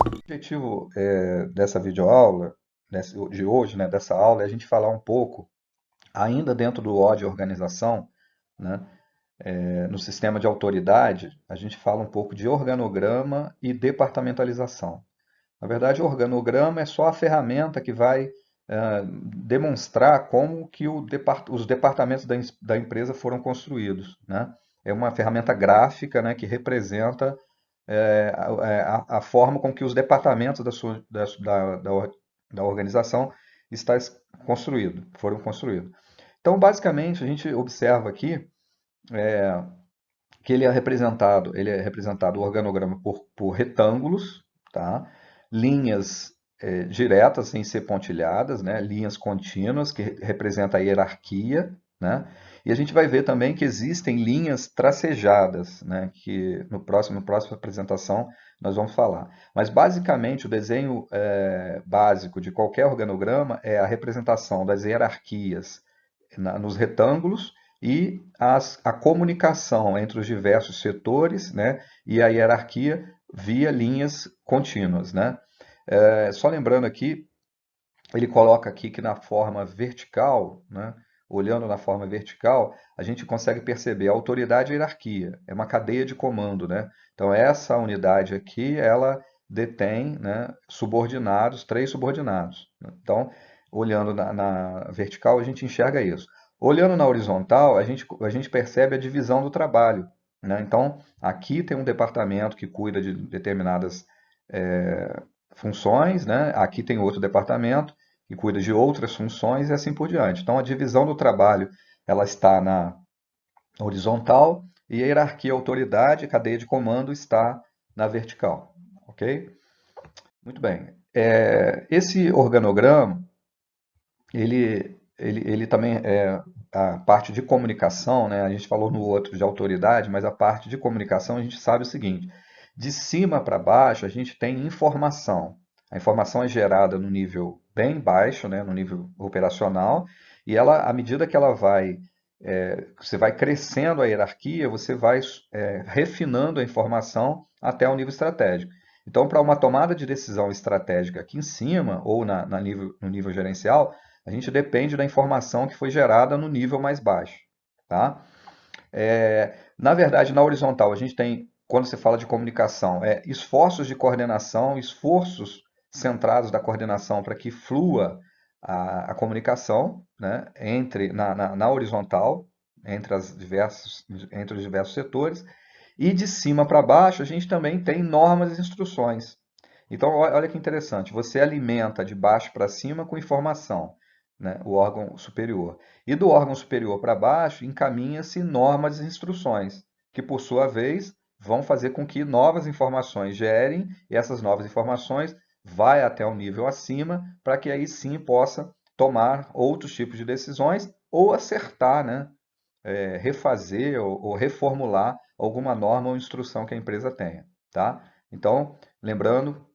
O objetivo dessa videoaula, de hoje, né, dessa aula, é a gente falar um pouco, ainda dentro do O de organização, né, no sistema de autoridade, a gente fala um pouco de organograma e departamentalização. Na verdade, o organograma é só a ferramenta que vai demonstrar como que os departamentos da empresa foram construídos, né? É uma ferramenta gráfica, né, que representa a forma com que os departamentos da organização está foram construídos. Então, basicamente, a gente observa aqui que ele é representado o organograma por retângulos, tá? Linhas diretas sem ser pontilhadas, né? Linhas contínuas que representam a hierarquia, né? E a gente vai ver também que existem linhas tracejadas, né? Que no próxima apresentação nós vamos falar. Mas basicamente o desenho básico de qualquer organograma é a representação das hierarquias nos retângulos e a comunicação entre os diversos setores, né, e a hierarquia via linhas contínuas, né? Só lembrando aqui, ele coloca aqui que na forma vertical, né, olhando na forma vertical, a gente consegue perceber a autoridade e a hierarquia. É uma cadeia de comando, né? Então essa unidade aqui, ela detém, né, subordinados, três subordinados. Então, olhando na vertical, a gente enxerga isso. Olhando na horizontal, a gente percebe a divisão do trabalho, né? Então, aqui tem um departamento que cuida de determinadas funções, né? Aqui tem outro departamento que cuida de outras funções e assim por diante. Então, a divisão do trabalho ela está na horizontal e a hierarquia, autoridade, cadeia de comando está na vertical, ok? Muito bem. Esse organograma, ele também é a parte de comunicação, né? A gente falou no outro de autoridade, mas a parte de comunicação a gente sabe o seguinte: de cima para baixo a gente tem informação. A informação é gerada no nível bem baixo, né? No nível operacional, e ela, à medida que ela vai, você vai crescendo a hierarquia, você vai refinando a informação até o nível estratégico. Então, para uma tomada de decisão estratégica aqui em cima, ou no nível gerencial, a gente depende da informação que foi gerada no nível mais baixo, tá? Na verdade, na horizontal, a gente tem, quando você fala de comunicação, esforços de coordenação, esforços centrados da coordenação para que flua a comunicação, né, na horizontal, entre os diversos setores, e de cima para baixo, a gente também tem normas e instruções. Então, olha que interessante, você alimenta de baixo para cima com informação, né, o órgão superior. E do órgão superior para baixo, encaminha-se normas e instruções, que por sua vez vão fazer com que novas informações gerem, e essas novas informações vai até o nível acima, para que aí sim possa tomar outros tipos de decisões ou acertar, né, refazer ou reformular alguma norma ou instrução que a empresa tenha, tá? Então, lembrando,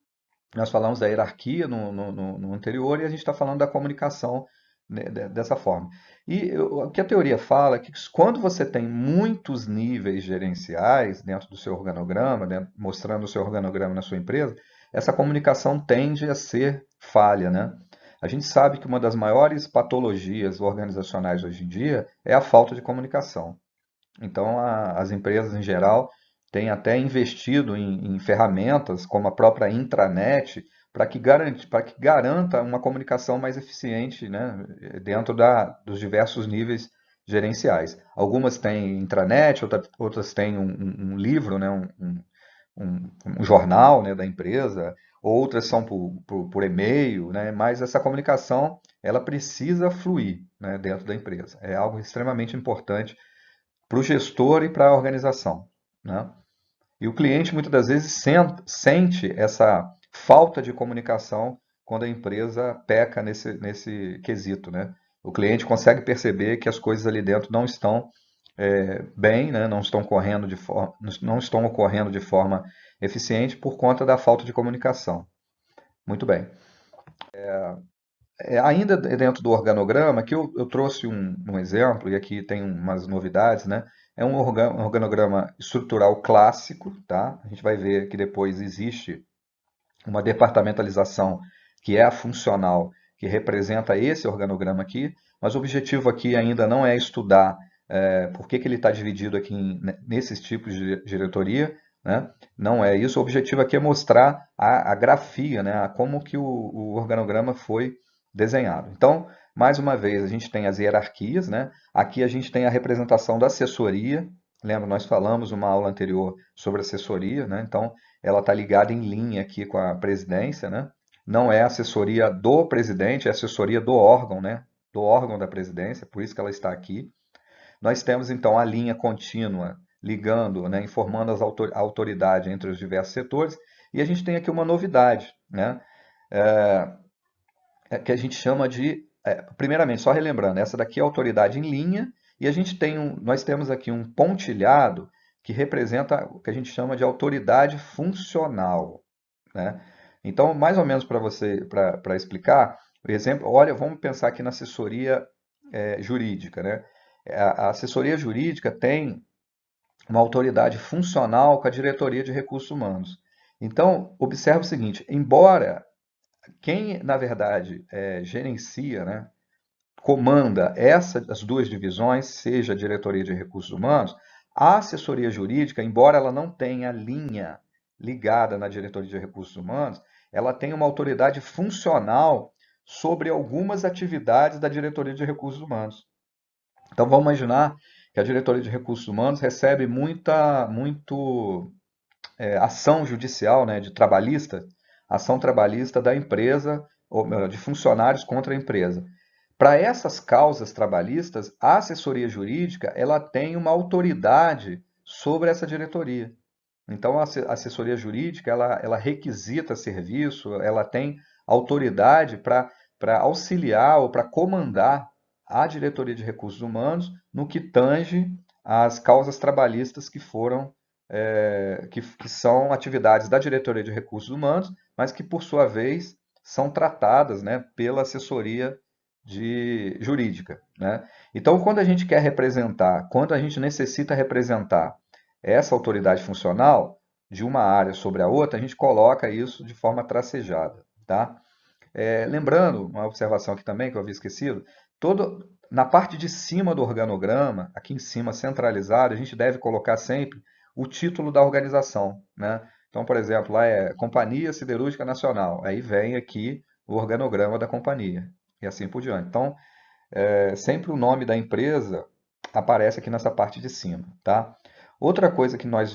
nós falamos da hierarquia no anterior e a gente está falando da comunicação, né, dessa forma. E o que a teoria fala é que quando você tem muitos níveis gerenciais dentro do seu organograma, mostrando o seu organograma na sua empresa, essa comunicação tende a ser falha, né? A gente sabe que uma das maiores patologias organizacionais hoje em dia é a falta de comunicação. Então, as empresas em geral têm até investido em ferramentas como a própria intranet para que garanta uma comunicação mais eficiente, né, dentro dos diversos níveis gerenciais. Algumas têm intranet, outras têm um livro, né, um jornal, né, da empresa, outras são por e-mail, né, mas essa comunicação ela precisa fluir, né, dentro da empresa. É algo extremamente importante para o gestor e para a organização, né? E o cliente muitas das vezes sente essa falta de comunicação quando a empresa peca nesse quesito, né? O cliente consegue perceber que as coisas ali dentro não estão bem, né? Não estão ocorrendo de forma eficiente por conta da falta de comunicação. Muito bem. Ainda dentro do organograma, aqui eu trouxe um exemplo, e aqui tem umas novidades, né? É um organograma estrutural clássico, tá? A gente vai ver que depois existe uma departamentalização que é a funcional, que representa esse organograma aqui, mas o objetivo aqui ainda não é estudar por que ele está dividido aqui nesses tipos de diretoria, né? Não é isso. O objetivo aqui é mostrar a grafia, né? Como que o organograma foi desenhado. Então, mais uma vez, a gente tem as hierarquias, né? Aqui a gente tem a representação da assessoria. Lembra, nós falamos numa aula anterior sobre assessoria, né? Então, ela está ligada em linha aqui com a presidência, né? Não é assessoria do presidente, é assessoria do órgão, né? Do órgão da presidência, por isso que ela está aqui. Nós temos então a linha contínua ligando, né, informando a autoridade entre os diversos setores, e a gente tem aqui uma novidade, né, que a gente chama de, primeiramente, só relembrando, essa daqui é a autoridade em linha, e nós temos aqui um pontilhado que representa o que a gente chama de autoridade funcional, né? Então, mais ou menos para explicar, por exemplo, olha, vamos pensar aqui na assessoria jurídica, né? A assessoria jurídica tem uma autoridade funcional com a diretoria de recursos humanos. Então, observe o seguinte: embora quem, na verdade, gerencia, né, comanda essas duas divisões, seja a diretoria de recursos humanos, a assessoria jurídica, embora ela não tenha linha ligada na diretoria de recursos humanos, ela tem uma autoridade funcional sobre algumas atividades da diretoria de recursos humanos. Então vamos imaginar que a diretoria de recursos humanos recebe muito ação judicial, né, de trabalhista, ação trabalhista da empresa, ou melhor, de funcionários contra a empresa. Para essas causas trabalhistas, a assessoria jurídica ela tem uma autoridade sobre essa diretoria. Então, a assessoria jurídica ela requisita serviço, ela tem autoridade para auxiliar ou para comandar a diretoria de recursos humanos no que tange às causas trabalhistas que foram que são atividades da diretoria de recursos humanos, mas que por sua vez são tratadas, né, pela assessoria jurídica, né? Então, quando a gente quer representar, quando a gente necessita representar essa autoridade funcional de uma área sobre a outra, a gente coloca isso de forma tracejada, tá? Lembrando, uma observação aqui também que eu havia esquecido, na parte de cima do organograma, aqui em cima centralizado, a gente deve colocar sempre o título da organização, né? Então, por exemplo, lá é Companhia Siderúrgica Nacional, aí vem aqui o organograma da companhia e assim por diante. Então, sempre o nome da empresa aparece aqui nessa parte de cima, tá? Outra coisa que nós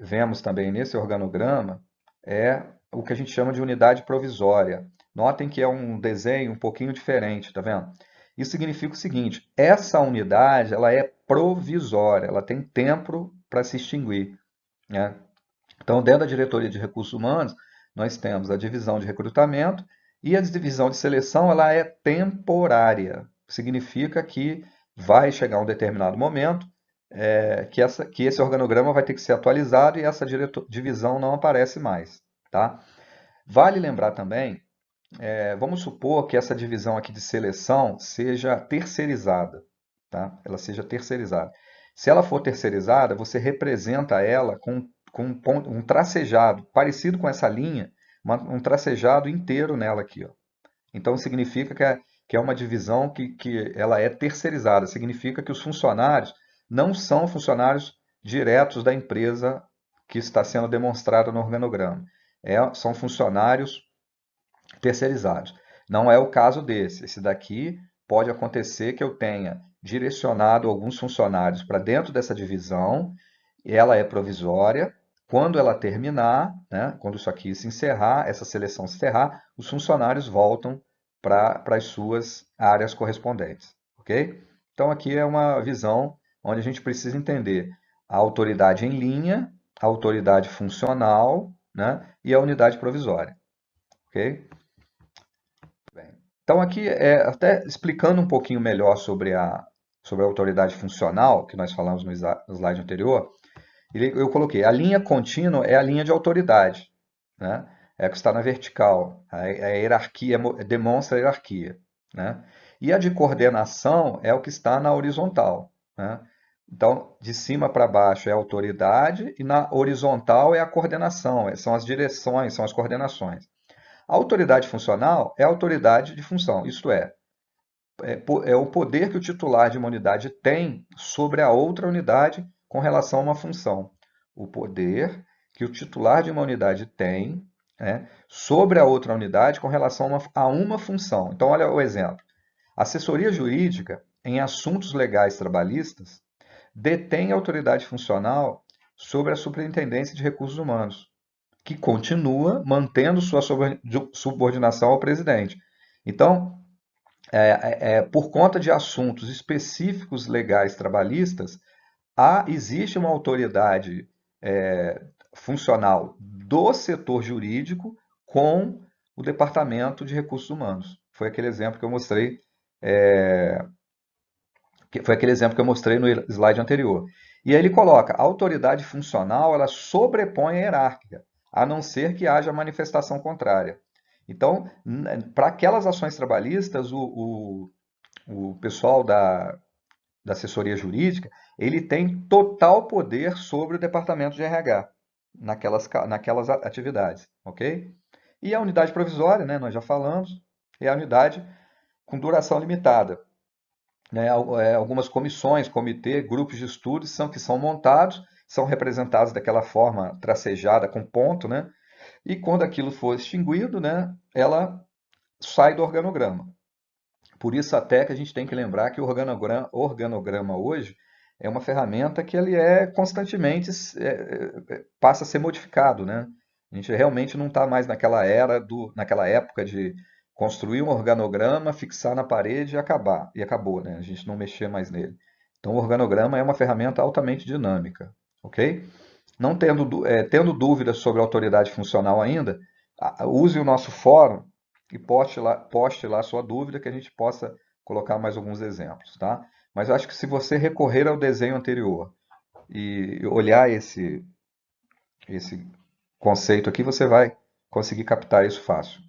vemos também nesse organograma é o que a gente chama de unidade provisória. Notem que é um desenho um pouquinho diferente, tá vendo? Isso significa o seguinte: essa unidade ela é provisória, ela tem tempo para se extinguir, né? Então, dentro da diretoria de recursos humanos, nós temos a divisão de recrutamento e a divisão de seleção, ela é temporária. Significa que vai chegar um determinado momento que esse organograma vai ter que ser atualizado e essa divisão não aparece mais, tá? Vale lembrar também, vamos supor que essa divisão aqui de seleção seja terceirizada, tá? Ela seja terceirizada. Se ela for terceirizada, você representa ela com um tracejado, parecido com essa linha, um tracejado inteiro nela aqui, ó. Então significa que é uma divisão que ela é terceirizada, significa que os funcionários não são funcionários diretos da empresa que está sendo demonstrada no organograma. São funcionários terceirizados. Não é o caso desse. Esse daqui pode acontecer que eu tenha direcionado alguns funcionários para dentro dessa divisão, ela é provisória. Quando ela terminar, né, quando isso aqui se encerrar, essa seleção se encerrar, os funcionários voltam para as suas áreas correspondentes, ok? Então aqui é uma visão onde a gente precisa entender a autoridade em linha, a autoridade funcional, né, e a unidade provisória, ok? Bem, então aqui até explicando um pouquinho melhor sobre a autoridade funcional que nós falamos no slide anterior. Eu coloquei, a linha contínua é a linha de autoridade, né? É a que está na vertical. A hierarquia demonstra a hierarquia, né? E a de coordenação é o que está na horizontal, né? Então, de cima para baixo é a autoridade e na horizontal é a coordenação, são as direções, são as coordenações. A autoridade funcional é a autoridade de função, isto é o poder que o titular de uma unidade tem sobre a outra unidade com relação a uma função. O poder que o titular de uma unidade tem, né, sobre a outra unidade com relação a uma função. Então, olha o exemplo. Assessoria jurídica em assuntos legais trabalhistas detém autoridade funcional sobre a Superintendência de Recursos Humanos, que continua mantendo sua subordinação ao presidente. Então, por conta de assuntos específicos legais trabalhistas, existe uma autoridade funcional do setor jurídico com o Departamento de Recursos Humanos. Foi aquele exemplo que eu mostrei, no slide anterior. E aí ele coloca, a autoridade funcional ela sobrepõe a hierárquica, a não ser que haja manifestação contrária. Então, para aquelas ações trabalhistas, o pessoal da assessoria jurídica, ele tem total poder sobre o departamento de RH naquelas atividades, ok? E a unidade provisória, né, nós já falamos, é a unidade com duração limitada, né? Algumas comissões, comitê, grupos de estudos que são montados, são representados daquela forma tracejada com ponto, né? E quando aquilo for extinguido, né, ela sai do organograma. Por isso até que a gente tem que lembrar que o organograma hoje é uma ferramenta que ele constantemente passa a ser modificado, né? A gente realmente não está mais naquela época de construir um organograma, fixar na parede e acabou, né? A gente não mexer mais nele. Então, o organograma é uma ferramenta altamente dinâmica, ok? Não tendo dúvidas sobre a autoridade funcional ainda, use o nosso fórum e poste lá sua dúvida que a gente possa colocar mais alguns exemplos, tá? Mas eu acho que se você recorrer ao desenho anterior e olhar esse conceito aqui, você vai conseguir captar isso fácil.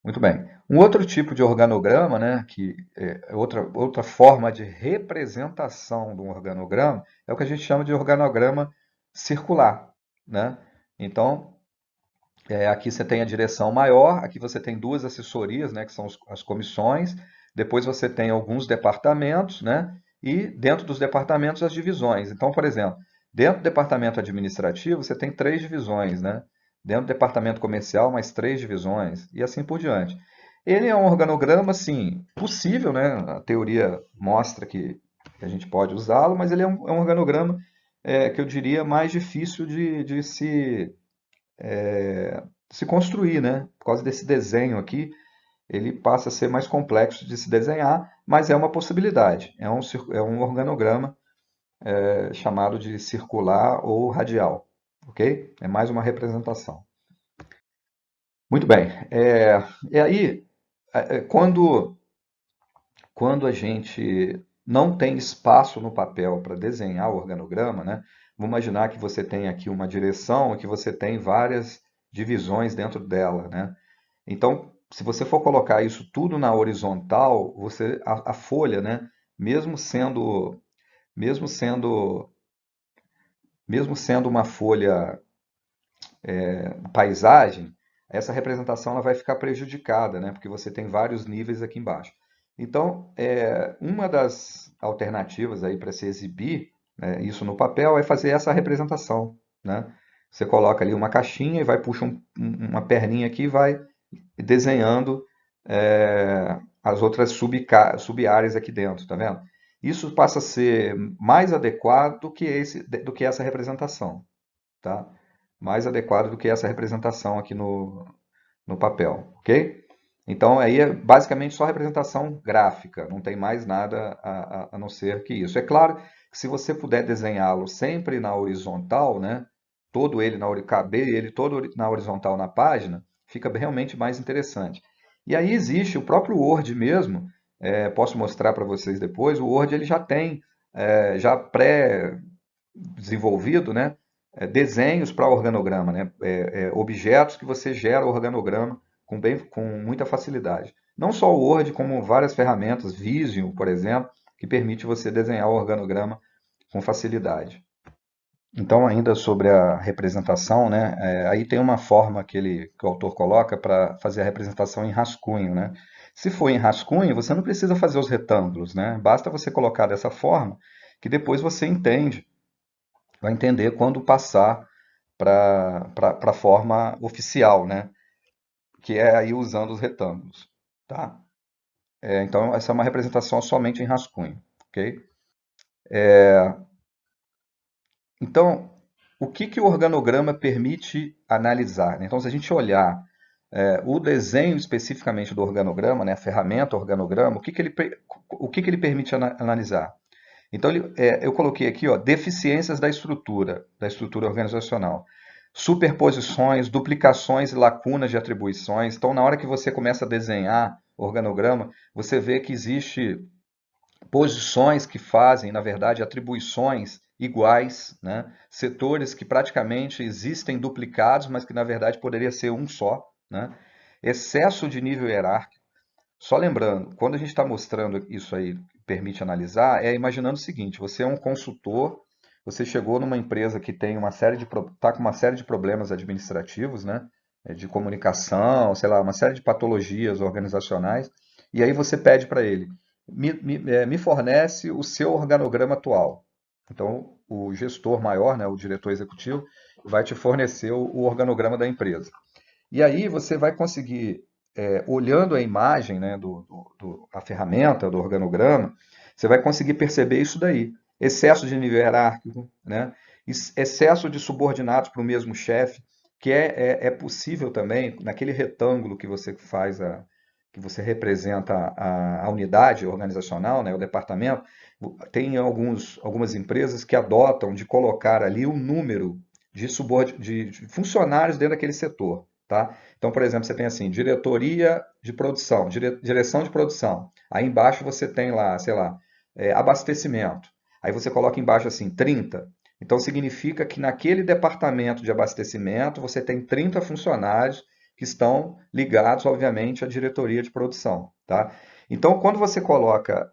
Muito bem. Um outro tipo de organograma, né, que é outra forma de representação de um organograma, é o que a gente chama de organograma circular, né? Então, aqui você tem a direção maior, aqui você tem duas assessorias, né, que são as comissões, depois você tem alguns departamentos, né, e dentro dos departamentos as divisões. Então, por exemplo, dentro do departamento administrativo você tem 3 divisões, né? Dentro do departamento comercial mais 3 divisões e assim por diante. Ele é um organograma, sim, possível, né? A teoria mostra que a gente pode usá-lo, mas ele é um organograma que eu diria mais difícil de se construir, né? Por causa desse desenho aqui, ele passa a ser mais complexo de se desenhar, mas é uma possibilidade. É um organograma chamado de circular ou radial, ok? É mais uma representação. Muito bem. E aí, quando a gente não tem espaço no papel para desenhar o organograma, né? Vamos imaginar que você tem aqui uma direção e que você tem várias divisões dentro dela, né? Então, se você for colocar isso tudo na horizontal, a folha, né? Mesmo sendo, mesmo sendo, mesmo sendo uma folha paisagem, essa representação ela vai ficar prejudicada, né? Porque você tem vários níveis aqui embaixo. Então, uma das alternativas aí para se exibir, né, isso no papel é fazer essa representação, né? Você coloca ali uma caixinha e puxa uma perninha aqui e vai desenhando as outras sub-áreas aqui dentro, tá vendo? Isso passa a ser mais adequado do que essa representação, tá? Mais adequado do que essa representação aqui no papel, ok? Então aí é basicamente só representação gráfica, não tem mais nada a não ser que isso. É claro que se você puder desenhá-lo sempre na horizontal, né, caber ele todo na horizontal na página, fica realmente mais interessante. E aí existe o próprio Word mesmo, posso mostrar para vocês depois, o Word ele já tem, já pré-desenvolvido, né, desenhos para organograma, né, objetos que você gera organograma com muita facilidade. Não só o Word, como várias ferramentas, Visio, por exemplo, que permite você desenhar o organograma com facilidade. Então, ainda sobre a representação, né, aí tem uma forma que o autor coloca para fazer a representação em rascunho, né? Se for em rascunho, você não precisa fazer os retângulos, né? Basta você colocar dessa forma, que depois você entende, vai entender quando passar para a forma oficial, né? Que é aí usando os retângulos, tá? Então, essa é uma representação somente em rascunho, ok? Então, o que que o organograma permite analisar, né? Então, se a gente olhar o desenho especificamente do organograma, né, a ferramenta organograma, o que que ele permite analisar? Então, eu coloquei aqui, ó, deficiências da estrutura organizacional, superposições, duplicações e lacunas de atribuições. Então, na hora que você começa a desenhar organograma, você vê que existe posições que fazem, na verdade, atribuições iguais, né? Setores que praticamente existem duplicados, mas que na verdade poderia ser um só, né? Excesso de nível hierárquico. Só lembrando, quando a gente está mostrando isso aí, permite analisar, é imaginando o seguinte: você é um consultor, você chegou numa empresa que tem tá com uma série de problemas administrativos, né? De comunicação, sei lá, uma série de patologias organizacionais, e aí você pede para ele, me fornece o seu organograma atual. Então, o gestor maior, né, o diretor executivo, vai te fornecer o organograma da empresa. E aí você vai conseguir, olhando a imagem, né, a ferramenta do organograma, você vai conseguir perceber isso daí. Excesso de nível hierárquico, né? Excesso de subordinados para o mesmo chefe, que é possível também, naquele retângulo que você faz, que você representa a unidade organizacional, né, o departamento, tem algumas empresas que adotam de colocar ali o número de funcionários dentro daquele setor. Tá? Então, por exemplo, você tem assim, diretoria de produção, direção de produção. Aí embaixo você tem lá, sei lá, abastecimento. Aí você coloca embaixo assim, 30. Então significa que naquele departamento de abastecimento você tem 30 funcionários que estão ligados, obviamente, à diretoria de produção. Tá? Então, quando você coloca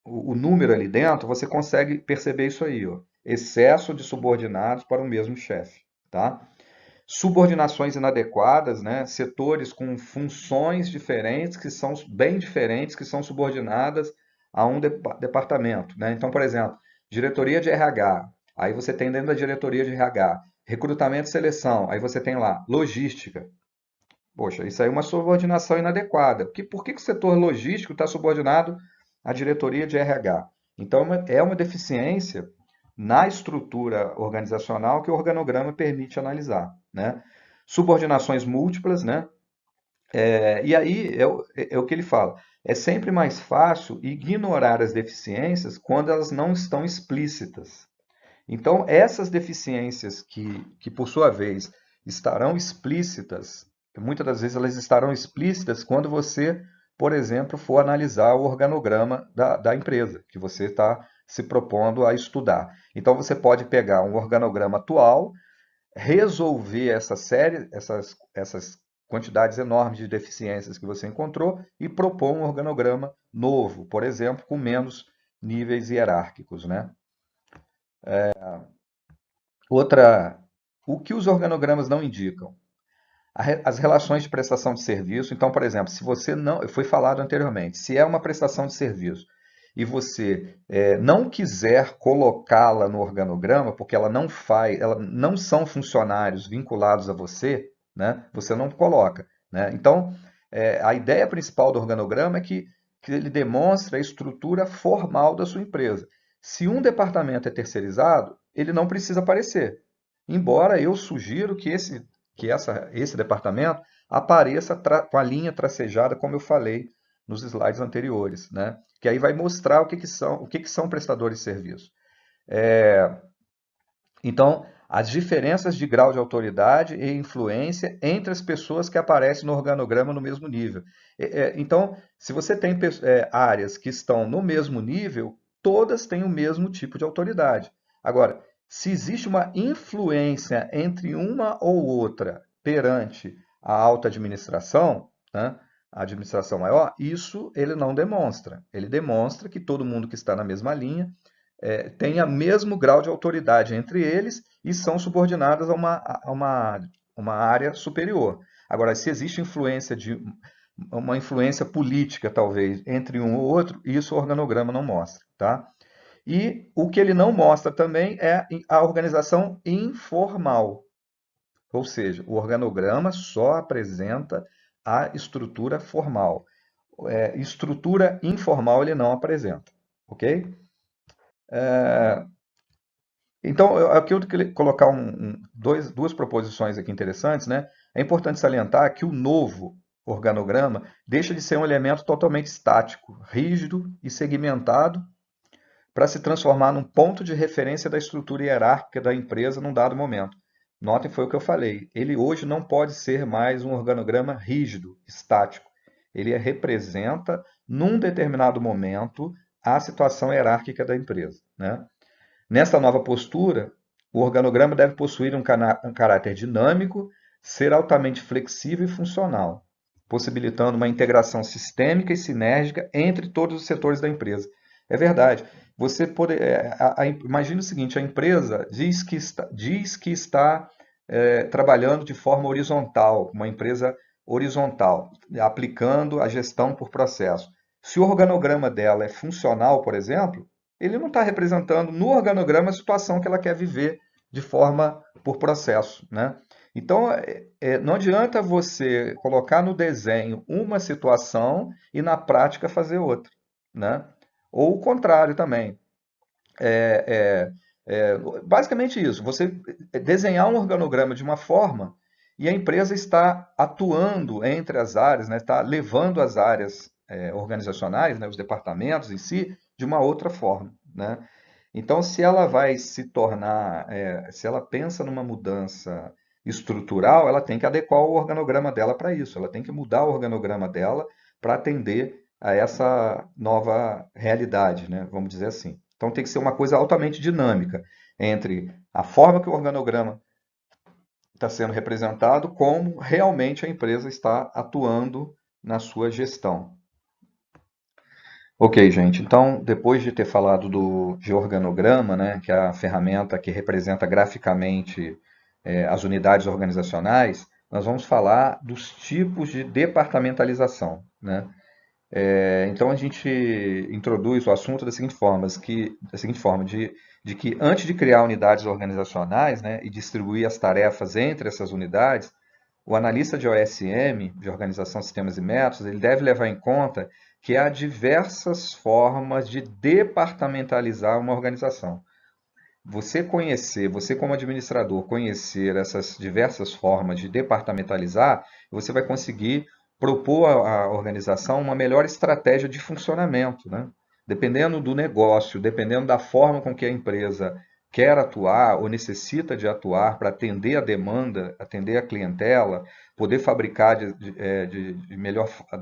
o número ali dentro, você consegue perceber isso aí, ó, excesso de subordinados para o mesmo chefe. Tá? Subordinações inadequadas, né? Setores com funções diferentes, que são bem diferentes, que são subordinadas a um departamento. Né? Então, por exemplo, diretoria de RH, aí você tem dentro da diretoria de RH, recrutamento e seleção, aí você tem lá logística. Poxa, isso aí é uma subordinação inadequada. Por que o setor logístico está subordinado à diretoria de RH? Então, é uma deficiência na estrutura organizacional que o organograma permite analisar, né? Subordinações múltiplas, né? E aí é o que ele fala. É sempre mais fácil ignorar as deficiências quando elas não estão explícitas. Então, essas deficiências que por sua vez, estarão explícitas, muitas das vezes elas estarão explícitas quando você, por exemplo, for analisar o organograma da empresa que você está se propondo a estudar. Então, você pode pegar um organograma atual, resolver essas quantidades enormes de deficiências que você encontrou e propor um organograma novo, por exemplo, com menos níveis hierárquicos, né? Outra, o que os organogramas não indicam? As relações de prestação de serviço. Então, por exemplo, se você não, foi falado anteriormente, se é uma prestação de serviço e você não quiser colocá-la no organograma, porque ela não são funcionários vinculados a você, né? Você não coloca, né? Então, a ideia principal do organograma é que ele demonstra a estrutura formal da sua empresa. Se um departamento é terceirizado, ele não precisa aparecer. Embora eu sugiro esse departamento apareça com a linha tracejada, como eu falei nos slides anteriores, né? Que aí vai mostrar o que são prestadores de serviço. Então, as diferenças de grau de autoridade e influência entre as pessoas que aparecem no organograma no mesmo nível. Então, se você tem áreas que estão no mesmo nível, todas têm o mesmo tipo de autoridade. Agora, se existe uma influência entre uma ou outra perante a alta administração, né, a administração maior, isso ele não demonstra. Ele demonstra que todo mundo que está na mesma linha têm o mesmo grau de autoridade entre eles e são subordinadas uma área superior. Agora, se existe uma influência política, talvez, entre um ou outro, isso o organograma não mostra, tá? E o que ele não mostra também é a organização informal, ou seja, o organograma só apresenta a estrutura formal. Estrutura informal ele não apresenta, ok? Então, aqui eu queria colocar duas proposições aqui interessantes, né? É importante salientar que o novo organograma deixa de ser um elemento totalmente estático, rígido e segmentado para se transformar num ponto de referência da estrutura hierárquica da empresa num dado momento. Notem, foi o que eu falei. Ele hoje não pode ser mais um organograma rígido, estático. Ele representa, num determinado momento, a situação hierárquica da empresa, né? Nessa nova postura, o organograma deve possuir um caráter dinâmico, ser altamente flexível e funcional, possibilitando uma integração sistêmica e sinérgica entre todos os setores da empresa. É verdade. Você pode, imagine o seguinte: a empresa diz que está trabalhando de forma horizontal, uma empresa horizontal, aplicando a gestão por processo. Se o organograma dela é funcional, por exemplo, ele não está representando no organograma a situação que ela quer viver de forma por processo, né? Então, não adianta você colocar no desenho uma situação e na prática fazer outra, né? Ou o contrário também. É, basicamente isso, você desenhar um organograma de uma forma e a empresa está atuando entre as áreas, né? Está levando as áreas organizacionais, né? Os departamentos em si, de uma outra forma, né? Então, se ela vai se tornar, se ela pensa numa mudança estrutural, ela tem que adequar o organograma dela para isso, ela tem que mudar o organograma dela para atender a essa nova realidade, né? Vamos dizer assim. Então tem que ser uma coisa altamente dinâmica entre a forma que o organograma está sendo representado, como realmente a empresa está atuando na sua gestão. Ok, gente. Então, depois de ter falado de organograma, né, que é a ferramenta que representa graficamente as unidades organizacionais, nós vamos falar dos tipos de departamentalização, né? Então a gente introduz o assunto da seguinte forma, de que antes de criar unidades organizacionais, né, e distribuir as tarefas entre essas unidades, o analista de OSM, de Organização, Sistemas e Métodos, ele deve levar em conta que há diversas formas de departamentalizar uma organização. Você como administrador, conhecer essas diversas formas de departamentalizar, você vai conseguir propor à organização uma melhor estratégia de funcionamento, né? Dependendo do negócio, dependendo da forma com que a empresa quer atuar ou necessita de atuar para atender a demanda, atender a clientela, poder fabricar de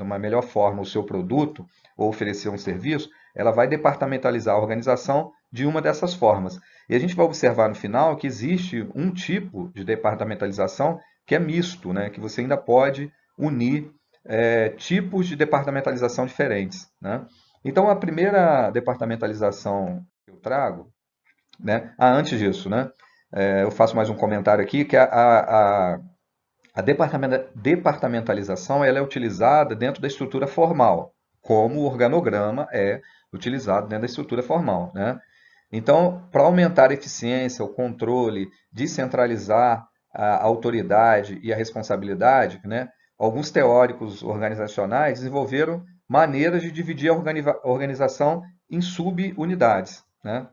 uma melhor forma o seu produto ou oferecer um serviço, ela vai departamentalizar a organização de uma dessas formas. E a gente vai observar no final que existe um tipo de departamentalização que é misto, né? Que você ainda pode unir tipos de departamentalização diferentes, né? Então, a primeira departamentalização que eu trago, né? Antes disso, né? Eu faço mais um comentário aqui, que a departamentalização ela é utilizada dentro da estrutura formal, como o organograma é utilizado dentro da estrutura formal, né? Então, para aumentar a eficiência, o controle, descentralizar a autoridade e a responsabilidade, né, alguns teóricos organizacionais desenvolveram maneiras de dividir a organização em subunidades, né?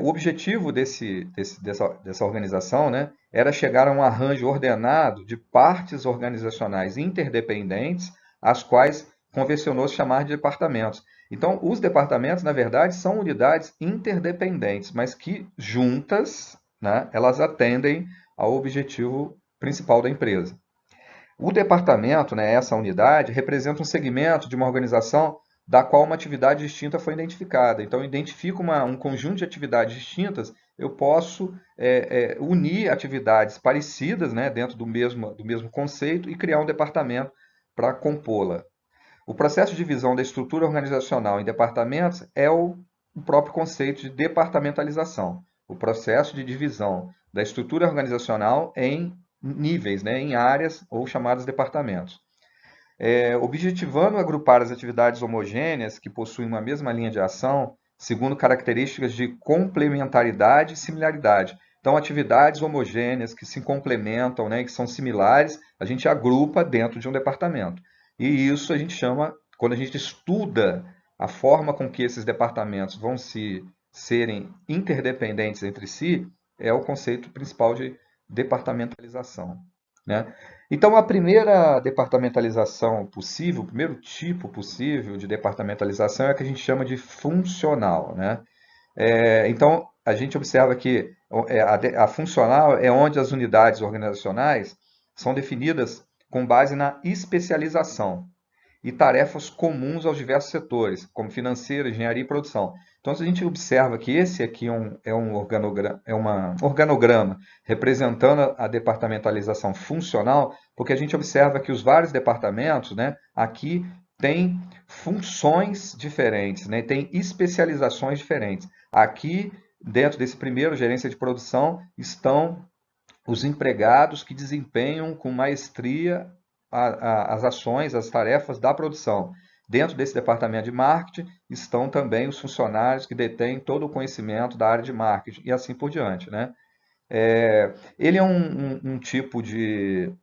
O objetivo dessa organização, né, era chegar a um arranjo ordenado de partes organizacionais interdependentes, as quais convencionou-se chamar de departamentos. Então, os departamentos, na verdade, são unidades interdependentes, mas que juntas, né, elas atendem ao objetivo principal da empresa. O departamento, né, essa unidade, representa um segmento de uma organização da qual uma atividade distinta foi identificada. Então, eu identifico um conjunto de atividades distintas, eu posso unir atividades parecidas, né, dentro do mesmo conceito e criar um departamento para compô-la. O processo de divisão da estrutura organizacional em departamentos é o o próprio conceito de departamentalização, o processo de divisão da estrutura organizacional em níveis, né, em áreas ou chamados departamentos. Objetivando agrupar as atividades homogêneas que possuem uma mesma linha de ação, segundo características de complementaridade e similaridade. Então, atividades homogêneas que se complementam, né, que são similares, a gente agrupa dentro de um departamento. E isso a gente chama, quando a gente estuda a forma com que esses departamentos vão serem interdependentes entre si, é o conceito principal de departamentalização, né? Então, a primeira departamentalização possível, o primeiro tipo possível de departamentalização é a que a gente chama de funcional, né? Então, a gente observa que a funcional é onde as unidades organizacionais são definidas com base na especialização e tarefas comuns aos diversos setores, como financeiro, engenharia e produção. Então, se a gente observa que esse aqui é um organograma representando a departamentalização funcional, porque a gente observa que os vários departamentos, né, aqui têm funções diferentes, né, têm especializações diferentes. Aqui, dentro desse primeiro, gerência de produção, estão os empregados que desempenham com maestria as ações, as tarefas da produção. Dentro desse departamento de marketing estão também os funcionários que detêm todo o conhecimento da área de marketing e assim por diante, né? Ele é um tipo de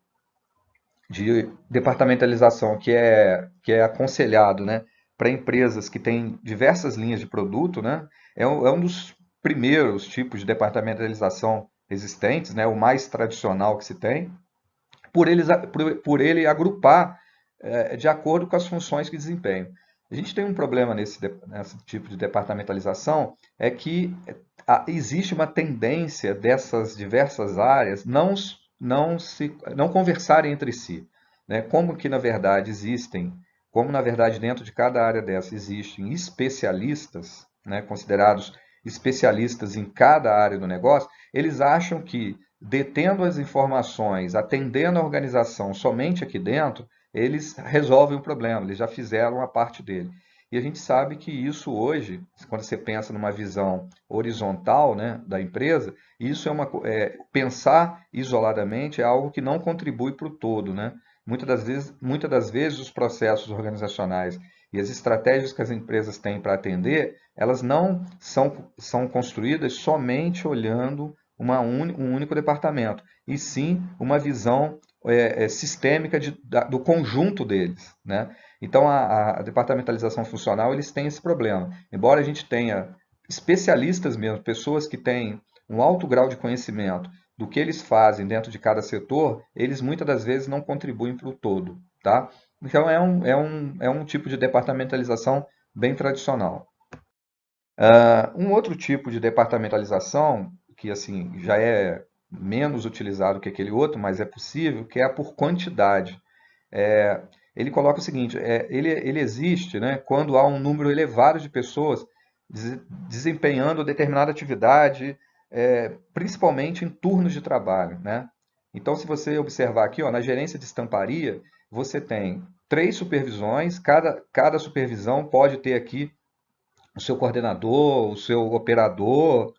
departamentalização que é aconselhado, né, para empresas que têm diversas linhas de produto, né? É um dos primeiros tipos de departamentalização existentes, né, o mais tradicional que se tem, por ele agrupar de acordo com as funções que desempenham. A gente tem um problema nesse tipo de departamentalização, é que existe uma tendência dessas diversas áreas não conversarem entre si, né? Como na verdade dentro de cada área dessa existem especialistas, né, considerados especialistas em cada área do negócio, eles acham que detendo as informações, atendendo a organização somente aqui dentro, eles resolvem o problema, eles já fizeram a parte dele. E a gente sabe que isso hoje, quando você pensa numa visão horizontal, né, da empresa, isso pensar isoladamente é algo que não contribui para o todo, né? Muitas das vezes os processos organizacionais e as estratégias que as empresas têm para atender, elas não são construídas somente olhando um único departamento, e sim uma visão sistêmica do conjunto deles, né? Então, a departamentalização funcional, eles têm esse problema. Embora a gente tenha especialistas mesmo, pessoas que têm um alto grau de conhecimento do que eles fazem dentro de cada setor, eles muitas das vezes não contribuem para o todo, tá? Então, é um tipo de departamentalização bem tradicional. Um outro tipo de departamentalização, que assim já é menos utilizado que aquele outro, mas é possível, que é a por quantidade. É, ele coloca o seguinte, ele existe, né, quando há um número elevado de pessoas desempenhando determinada atividade, principalmente em turnos de trabalho, né? Então, se você observar aqui, ó, na gerência de estamparia, você tem 3 supervisões, cada supervisão pode ter aqui o seu coordenador, o seu operador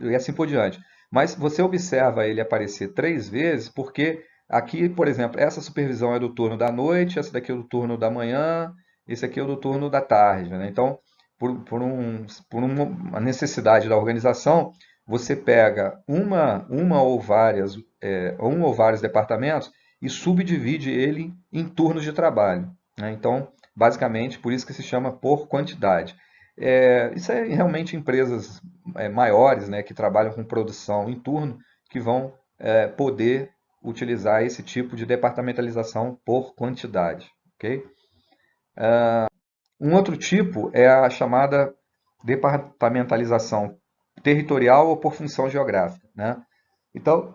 e assim por diante. Mas você observa ele aparecer 3 vezes porque aqui, por exemplo, essa supervisão é do turno da noite, essa daqui é do turno da manhã, esse aqui é do turno da tarde, né? Então, por uma necessidade da organização, você pega um ou vários departamentos e subdivide ele em turnos de trabalho, né? Então, basicamente, por isso que se chama por quantidade. Isso é realmente empresas maiores, né, que trabalham com produção em turno, que vão poder utilizar esse tipo de departamentalização por quantidade. Ok? Um outro tipo é a chamada departamentalização territorial ou por função geográfica, né? Então,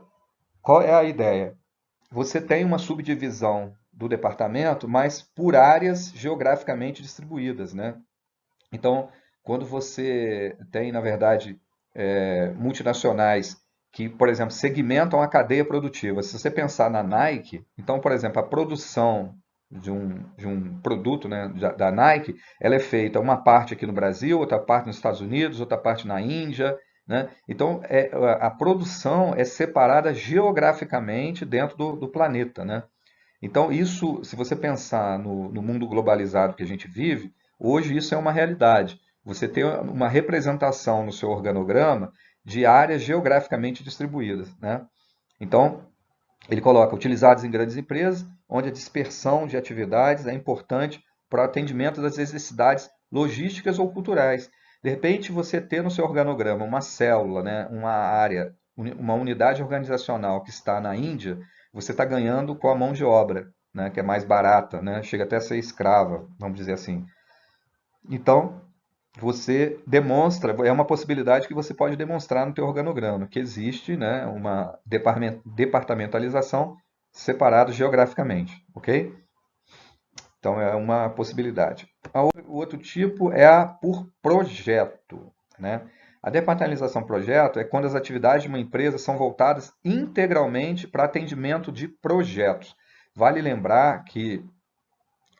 qual é a ideia? Você tem uma subdivisão do departamento, mas por áreas geograficamente distribuídas, né? Então, quando você tem, na verdade, multinacionais que, por exemplo, segmentam a cadeia produtiva. Se você pensar na Nike, então, por exemplo, a produção de um produto, né, da Nike, ela é feita uma parte aqui no Brasil, outra parte nos Estados Unidos, outra parte na Índia, né? Então, a produção é separada geograficamente dentro do planeta, né? Então, isso, se você pensar no mundo globalizado que a gente vive, hoje isso é uma realidade. Você tem uma representação no seu organograma de áreas geograficamente distribuídas, né? Então, ele coloca utilizados em grandes empresas, onde a dispersão de atividades é importante para o atendimento das necessidades logísticas ou culturais. De repente, você ter no seu organograma uma célula, né, uma área, uma unidade organizacional que está na Índia, você está ganhando com a mão de obra, né, que é mais barata, né, chega até a ser escrava, vamos dizer assim. Então, você demonstra, é uma possibilidade que você pode demonstrar no teu organograma, que existe, né, uma departamentalização separada geograficamente, ok? Então é uma possibilidade. O outro tipo é a por projeto, né? A departamentalização projeto é quando as atividades de uma empresa são voltadas integralmente para atendimento de projetos. Vale lembrar que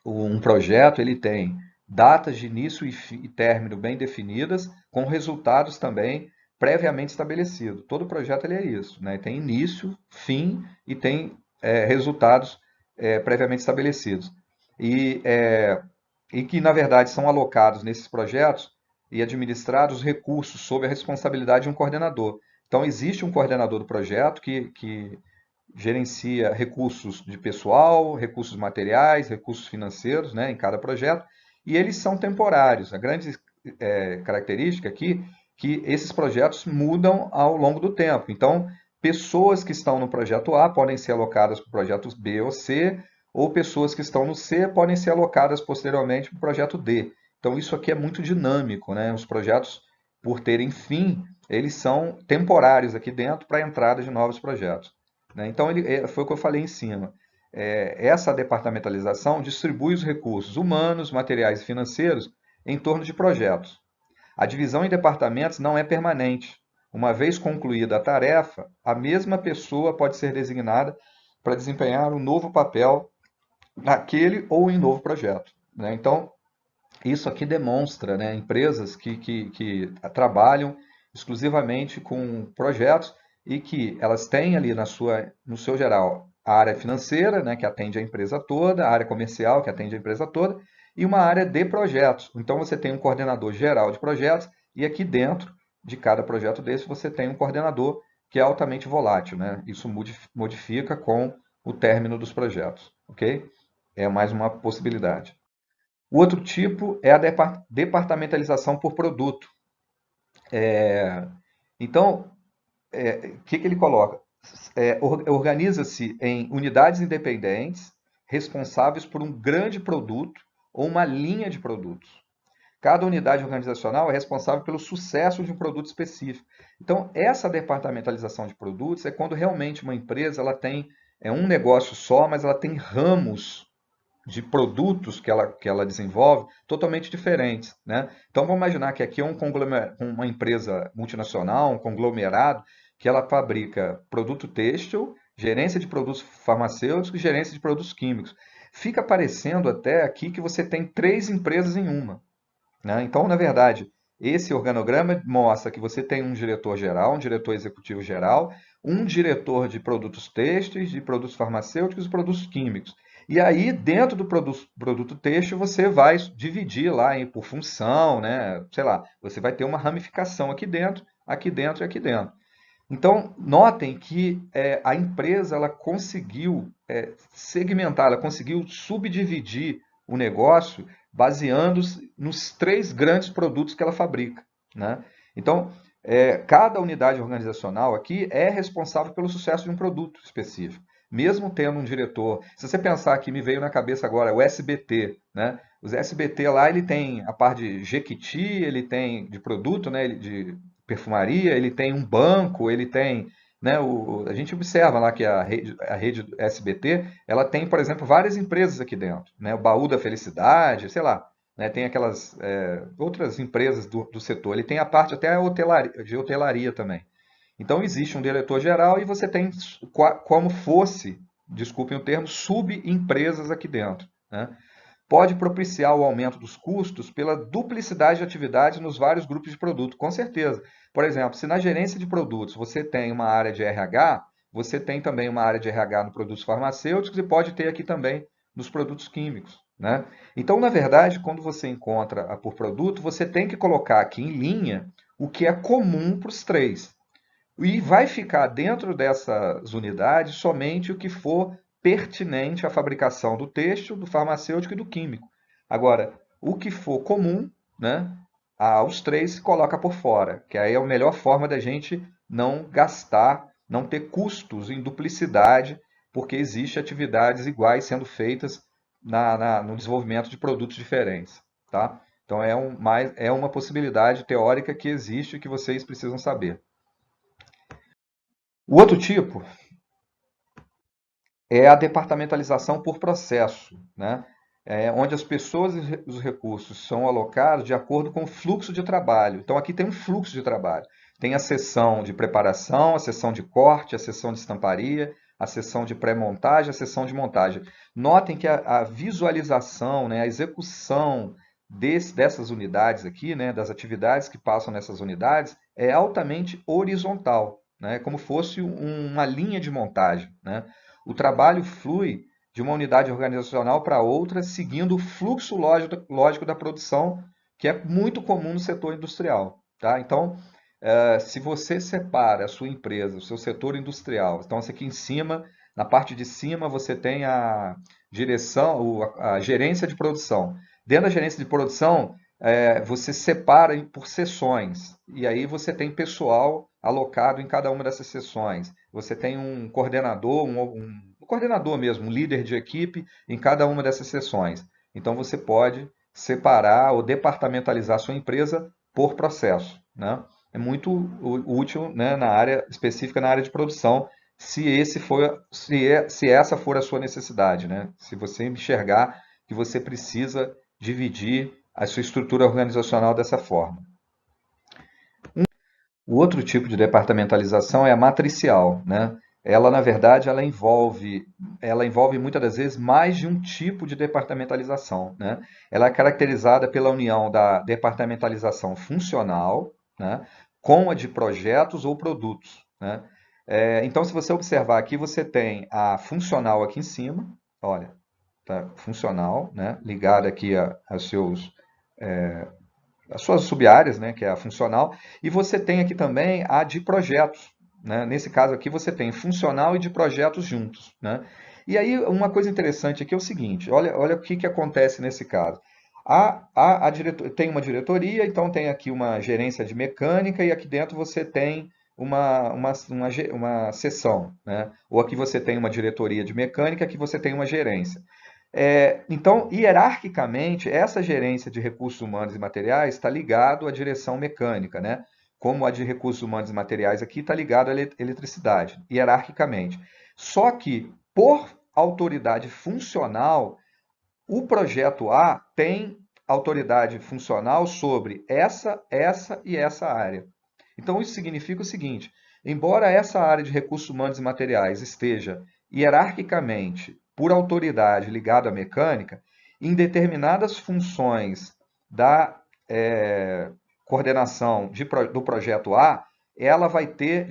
um projeto ele tem datas de início e término bem definidas, com resultados também previamente estabelecidos. Todo projeto ele é isso, né? Tem início, fim e tem resultados previamente estabelecidos. E, e que, na verdade, são alocados nesses projetos e administrados recursos sob a responsabilidade de um coordenador. Então, existe um coordenador do projeto que gerencia recursos de pessoal, recursos materiais, recursos financeiros, né, em cada projeto, e eles são temporários. A grande característica aqui é que esses projetos mudam ao longo do tempo. Então, pessoas que estão no projeto A podem ser alocadas para o projeto B ou C, ou pessoas que estão no C podem ser alocadas posteriormente para o projeto D. Então, isso aqui é muito dinâmico, né? Os projetos, por terem fim, eles são temporários aqui dentro para a entrada de novos projetos, né? Então, foi o que eu falei em cima. Essa departamentalização distribui os recursos humanos, materiais e financeiros em torno de projetos. A divisão em departamentos não é permanente. Uma vez concluída a tarefa, a mesma pessoa pode ser designada para desempenhar um novo papel naquele ou em novo projeto, né? Então, isso aqui demonstra, né, empresas que trabalham exclusivamente com projetos e que elas têm ali no seu geral a área financeira, né, que atende a empresa toda, a área comercial, que atende a empresa toda, e uma área de projetos. Então você tem um coordenador geral de projetos e aqui dentro de cada projeto desse você tem um coordenador que é altamente volátil, né? Isso modifica com o término dos projetos, ok? É mais uma possibilidade. O outro tipo é a departamentalização por produto. Então, o que ele coloca? Organiza-se em unidades independentes responsáveis por um grande produto ou uma linha de produtos. Cada unidade organizacional é responsável pelo sucesso de um produto específico. Então, essa departamentalização de produtos é quando realmente uma empresa ela tem um negócio só, mas ela tem ramos de produtos que ela desenvolve totalmente diferentes, né? Então vamos imaginar que aqui é uma empresa multinacional, um conglomerado, que ela fabrica produto têxtil, gerência de produtos farmacêuticos e gerência de produtos químicos. Fica parecendo até aqui que você tem três empresas em uma, né? Então, na verdade, esse organograma mostra que você tem um diretor geral, um diretor executivo geral, um diretor de produtos têxteis, de produtos farmacêuticos e produtos químicos. E aí, dentro do produto têxtil, você vai dividir lá por função, né? Sei lá, você vai ter uma ramificação aqui dentro, aqui dentro e aqui dentro. Então, notem que a empresa ela conseguiu segmentar, ela conseguiu subdividir o negócio baseando-se nos três grandes produtos que ela fabrica, né? Então, cada unidade organizacional aqui é responsável pelo sucesso de um produto específico, mesmo tendo um diretor. Se você pensar que me veio na cabeça agora o SBT, né? Os SBT lá ele tem a parte de Jequiti, ele tem de produto, né? De perfumaria, ele tem um banco, ele tem, né, a gente observa lá que a rede SBT, ela tem, por exemplo, várias empresas aqui dentro, né, o Baú da Felicidade, sei lá, né, tem aquelas outras empresas do setor, ele tem a parte até de hotelaria também. Então existe um diretor geral e você tem como fosse, desculpem o termo, subempresas aqui dentro, né? Pode propiciar o aumento dos custos pela duplicidade de atividades nos vários grupos de produto, com certeza. Por exemplo, se na gerência de produtos você tem uma área de RH, você tem também uma área de RH no produtos farmacêuticos e pode ter aqui também nos produtos químicos, né? Então, na verdade, quando você encontra por produto, você tem que colocar aqui em linha o que é comum para os três. E vai ficar dentro dessas unidades somente o que for pertinente à fabricação do têxtil, do farmacêutico e do químico. Agora, o que for comum, né, aos três se coloca por fora, que aí é a melhor forma da gente não gastar, não ter custos em duplicidade, porque existe atividades iguais sendo feitas no desenvolvimento de produtos diferentes, tá? Então é uma possibilidade teórica que existe e que vocês precisam saber. O outro tipo é a departamentalização por processo, né? Onde as pessoas e os recursos são alocados de acordo com o fluxo de trabalho. Então, aqui tem um fluxo de trabalho. Tem a seção de preparação, a seção de corte, a seção de estamparia, a seção de pré-montagem, a seção de montagem. Notem que a visualização, né, a execução dessas unidades aqui, né, das atividades que passam nessas unidades, é altamente horizontal, né, como fosse uma linha de montagem, né? O trabalho flui de uma unidade organizacional para outra, seguindo o fluxo lógico da produção, que é muito comum no setor industrial. Tá? Então, se você separa a sua empresa, o seu setor industrial, então aqui em cima, na parte de cima, você tem a direção, a gerência de produção. Dentro da gerência de produção, você separa por seções, e aí você tem pessoal alocado em cada uma dessas seções. Você tem um coordenador, um coordenador mesmo, um líder de equipe em cada uma dessas seções. Então você pode separar ou departamentalizar sua empresa por processo, né? É muito útil, né, na área específica, na área de produção, se essa for a sua necessidade, né? Se você enxergar que você precisa dividir a sua estrutura organizacional dessa forma. O outro tipo de departamentalização é a matricial, né? Ela, na verdade, ela envolve muitas das vezes mais de um tipo de departamentalização, né? Ela é caracterizada pela união da departamentalização funcional, né, com a de projetos ou produtos, né? Então, se você observar aqui, você tem a funcional aqui em cima, olha, tá? Funcional, né? Ligada aqui as suas sub-áreas, né, que é a funcional, e você tem aqui também a de projetos, né? Nesse caso aqui você tem funcional e de projetos juntos, né? E aí uma coisa interessante aqui é o seguinte, olha o que acontece nesse caso. Tem uma diretoria, então tem aqui uma gerência de mecânica e aqui dentro você tem uma seção, né? Ou aqui você tem uma diretoria de mecânica, aqui você tem uma gerência. Então, hierarquicamente, essa gerência de recursos humanos e materiais está ligado à direção mecânica, né? Como a de recursos humanos e materiais aqui está ligado à eletricidade, hierarquicamente. Só que, por autoridade funcional, o projeto A tem autoridade funcional sobre essa e essa área. Então, isso significa o seguinte: embora essa área de recursos humanos e materiais esteja hierarquicamente por autoridade ligada à mecânica, em determinadas funções da coordenação do projeto A, ela vai ter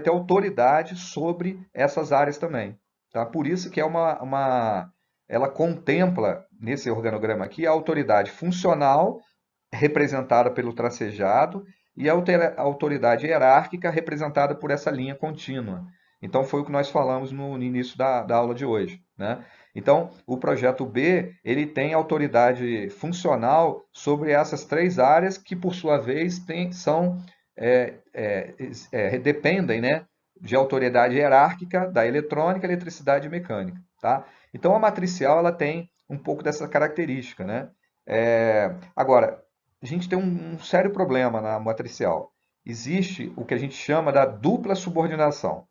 autoridade sobre essas áreas também. Tá? Por isso que ela contempla, nesse organograma aqui, a autoridade funcional representada pelo tracejado e a autoridade hierárquica representada por essa linha contínua. Então, foi o que nós falamos no início da aula de hoje, né? Então, o projeto B, ele tem autoridade funcional sobre essas três áreas que, por sua vez, dependem, né, de autoridade hierárquica da eletrônica, eletricidade e mecânica, tá? Então, a matricial ela tem um pouco dessa característica, né? Agora, a gente tem um sério problema na matricial. Existe o que a gente chama da dupla subordinação.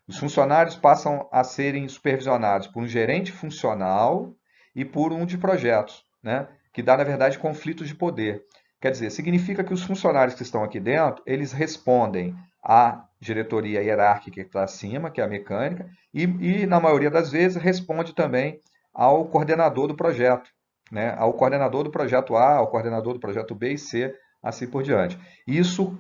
Os funcionários passam a serem supervisionados por um gerente funcional e por um de projetos, né? Que dá, na verdade, conflitos de poder. Quer dizer, significa que os funcionários que estão aqui dentro, eles respondem à diretoria hierárquica que está acima, que é a mecânica, e na maioria das vezes responde também ao coordenador do projeto, né? Ao coordenador do projeto A, ao coordenador do projeto B e C, assim por diante. Isso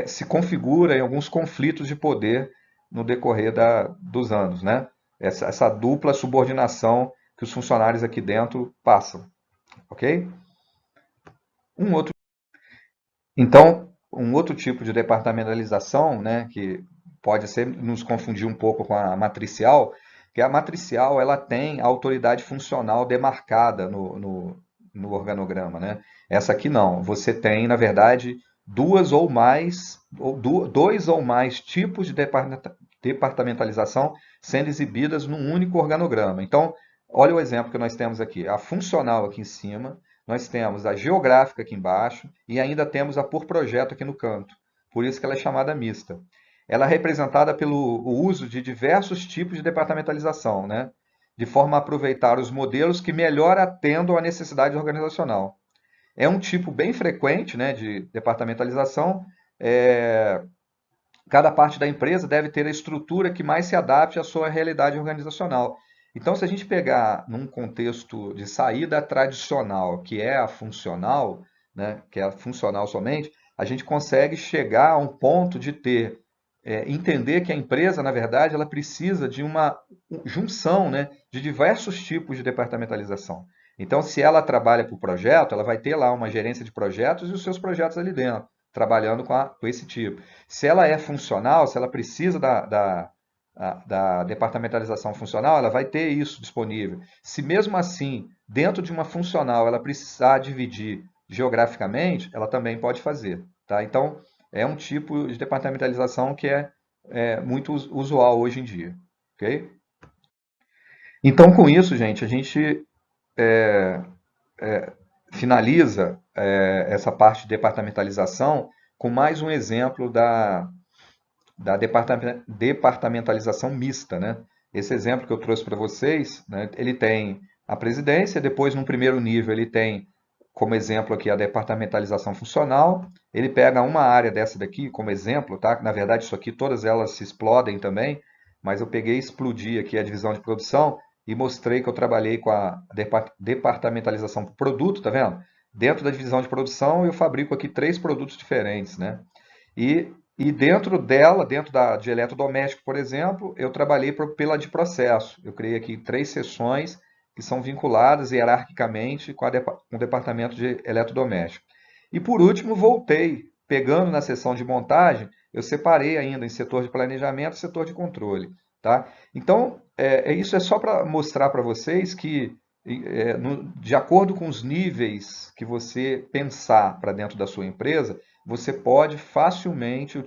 se configura em alguns conflitos de poder no decorrer dos anos, né? Essa dupla subordinação que os funcionários aqui dentro passam, ok? Um outro, então, um outro tipo de departamentalização, né, que pode ser nos confundir um pouco com a matricial, que a matricial ela tem a autoridade funcional demarcada no organograma, né? Essa aqui não. Você tem, na verdade, duas ou mais, dois ou mais tipos de departamentalização sendo exibidas num único organograma. Então, olha o exemplo que nós temos aqui. A funcional aqui em cima, nós temos a geográfica aqui embaixo e ainda temos a por projeto aqui no canto. Por isso que ela é chamada mista. Ela é representada pelo uso de diversos tipos de departamentalização, né? De forma a aproveitar os modelos que melhor atendam à necessidade organizacional. É um tipo bem frequente, né, de departamentalização. Cada parte da empresa deve ter a estrutura que mais se adapte à sua realidade organizacional. Então, se a gente pegar num contexto de saída tradicional, que é a funcional, né, que é a funcional somente, a gente consegue chegar a um ponto de entender que a empresa, na verdade, ela precisa de uma junção, né, de diversos tipos de departamentalização. Então, se ela trabalha por projeto, ela vai ter lá uma gerência de projetos e os seus projetos ali dentro, trabalhando com esse tipo. Se ela é funcional, se ela precisa da departamentalização funcional, ela vai ter isso disponível. Se mesmo assim, dentro de uma funcional, ela precisar dividir geograficamente, ela também pode fazer. Tá? Então, é um tipo de departamentalização que é muito usual hoje em dia. Ok? Então, com isso, gente, a gente finaliza essa parte de departamentalização com mais um exemplo da departamentalização mista, né? Esse exemplo que eu trouxe para vocês, né, ele tem a presidência, depois, num primeiro nível, ele tem como exemplo aqui a departamentalização funcional. Ele pega uma área dessa daqui como exemplo, tá? Na verdade, isso aqui, todas elas se explodem também, mas eu peguei e explodi aqui a divisão de produção e mostrei que eu trabalhei com a departamentalização por produto, tá vendo? Dentro da divisão de produção, eu fabrico aqui 3 produtos diferentes, né? E dentro dela, de eletrodoméstico, por exemplo, eu trabalhei pela de processo. Eu criei aqui 3 seções que são vinculadas hierarquicamente com o departamento de eletrodoméstico. E por último, voltei, pegando na seção de montagem, eu separei ainda em setor de planejamento e setor de controle. Tá? Então, isso é só para mostrar para vocês que, de acordo com os níveis que você pensar para dentro da sua empresa, você pode facilmente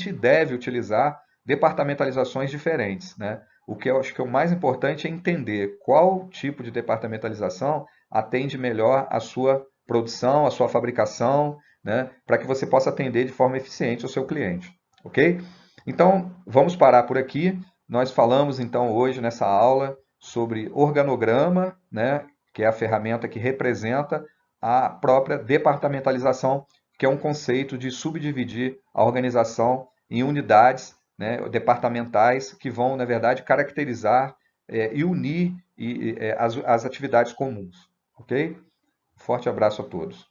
e deve utilizar departamentalizações diferentes, né? O que eu acho que é o mais importante é entender qual tipo de departamentalização atende melhor a sua produção, a sua fabricação, né? Para que você possa atender de forma eficiente o seu cliente, ok? Então, vamos parar por aqui. Nós falamos então hoje nessa aula sobre organograma, né? Que é a ferramenta que representa a própria departamentalização, que é um conceito de subdividir a organização em unidades, né, departamentais que vão, na verdade, caracterizar e unir as atividades comuns. Ok? Forte abraço a todos.